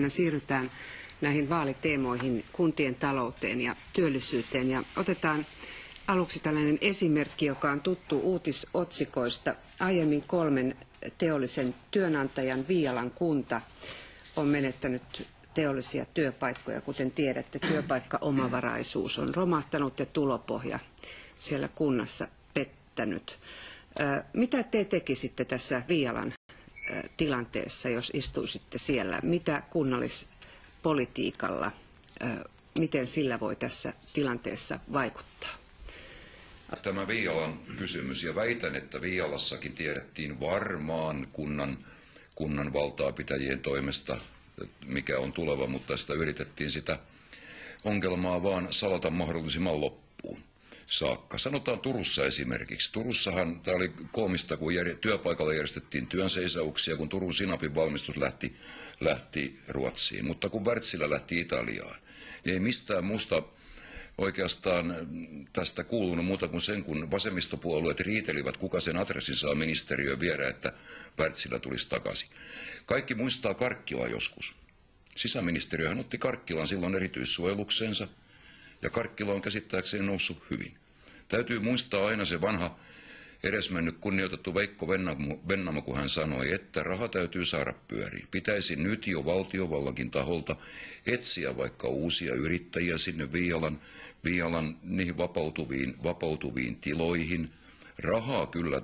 Siirrytään näihin vaaliteemoihin, kuntien talouteen ja työllisyyteen. Ja otetaan aluksi tällainen esimerkki, joka on tuttu uutisotsikoista. Aiemmin 3 teollisen työnantajan Viialan kunta on menettänyt teollisia työpaikkoja. Kuten tiedätte, työpaikkaomavaraisuus on romahtanut ja tulopohja siellä kunnassa pettänyt. Mitä te tekisitte tässä Viialan tilanteessa, jos istuisitte siellä? Mitä kunnallispolitiikalla, miten sillä voi tässä tilanteessa vaikuttaa? Tämä Viialan kysymys, ja väitän, että Viialassakin tiedettiin varmaan kunnan valtaapitäjien toimesta, mikä on tuleva, mutta sitä yritettiin sitä ongelmaa vaan salata mahdollisimman loppuun saakka. Sanotaan Turussa esimerkiksi. Turussahan tämä oli koomista, kun työpaikalla järjestettiin työnseisauksia, kun Turun sinapin valmistus lähti Ruotsiin. Mutta kun Wärtsilä lähti Italiaan, niin ei mistään muusta oikeastaan tästä kuulunut muuta kuin sen, kun vasemmistopuolueet riitelivät, kuka sen adressin saa ministeriöön viedä, että Wärtsilä tulisi takaisin. Kaikki muistaa Karkkilaa joskus. Sisäministeriöhän otti Karkkilan silloin erityissuojeluksensa, ja Karkkila on käsittääkseni noussut hyvin. Täytyy muistaa aina se vanha edesmennyt kunnioitettu Veikko Vennamo, kun hän sanoi, että raha täytyy saada pyöriin. Pitäisi nyt jo valtiovallakin taholta etsiä vaikka uusia yrittäjiä sinne Viialan niihin vapautuviin tiloihin. Rahaa kyllä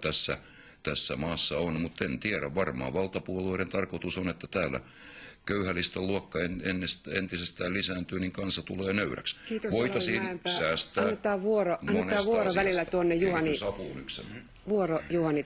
tässä maassa on, mutta en tiedä. Varmaan valtapuolueiden tarkoitus on, että täällä köyhälistön luokka entisestään lisääntyy, niin kansa tulee nöyräksi. Voitaisiin säästää. Annetaan vuoro välillä tuonne Juhani